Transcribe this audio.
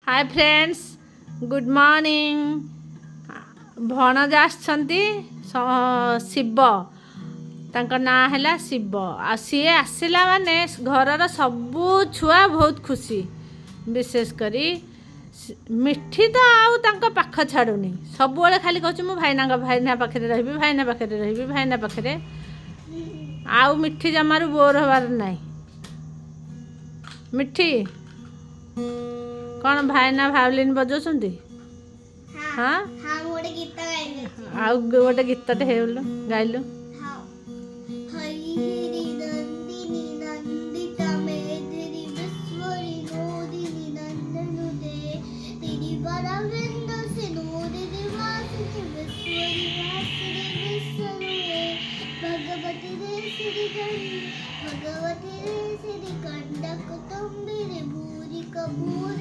हाय friends good morning भणज आछंती शिव तांका ना है शिव आ सी आसला माने घरर सबू छुआ बहुत खुशी विशेष करी मिठी तो आउ तांका पाख छाड़ुनी सब खाली कहूँ मु भाईना पाखे रही भाईना पाखे आउ मिठी जमारू बोर हबार नहीं मिठी कौन भाईना भावलिन बजाउछंती हाँ आउ गोटे गीतटे हेलु गाइलु भगवती रे श्री कंडक तुम्बिरे भूरी कबूर